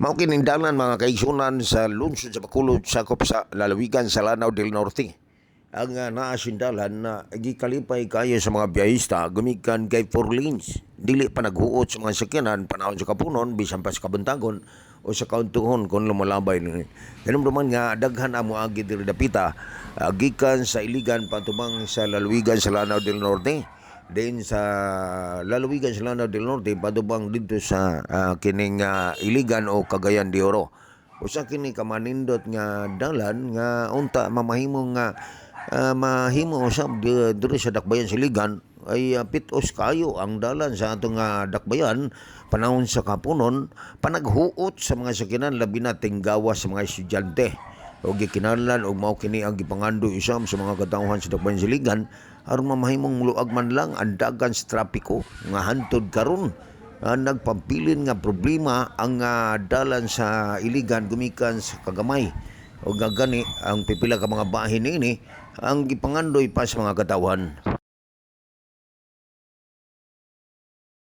Mao kining dalan mga kaigsunan sa lungsod sa Bacolod sakop sa lalawigan sa Lanao del Norte. Ang naasindalan na gikalipay kayo sa mga biyahista gumikan kay 4 lanes. Dili pa naghuot sa mga sakyanan panahon sa kapunon bisan pa sa kabuntagon o sa kauntuhon kung lumalabay ni. Hinumduman nga daghan amo agi diri dapita gikan sa Iligan patubang sa lalawigan sa Lanao del Norte. Din sa lalawigan sa Lanao del Norte patubang dito sa kining Iligan o Cagayan de Oro. Usa kini kamanindot nga dalan nga unta mamahimong nga mahimo usab diri sa dakbayan sa Iligan ay pitos kayo ang dalan sa atong dakbayan panahon sa kapunon panaghuot sa mga sakyanan labi na tinggawas sa mga estudyante o gikinahanglan og mao kini ang gipangandoy usab sa mga katawhan sa dakbayan sa Iligan aron mamahimong muluag man lang ang dagan sa trapiko nga hantod karon nagpampilit nga problema ang dalan sa Iligan gumikan sa Kagamay o gagani ang pipila ka mga bahin ini ang gipangandoy pa sa mga katawhan.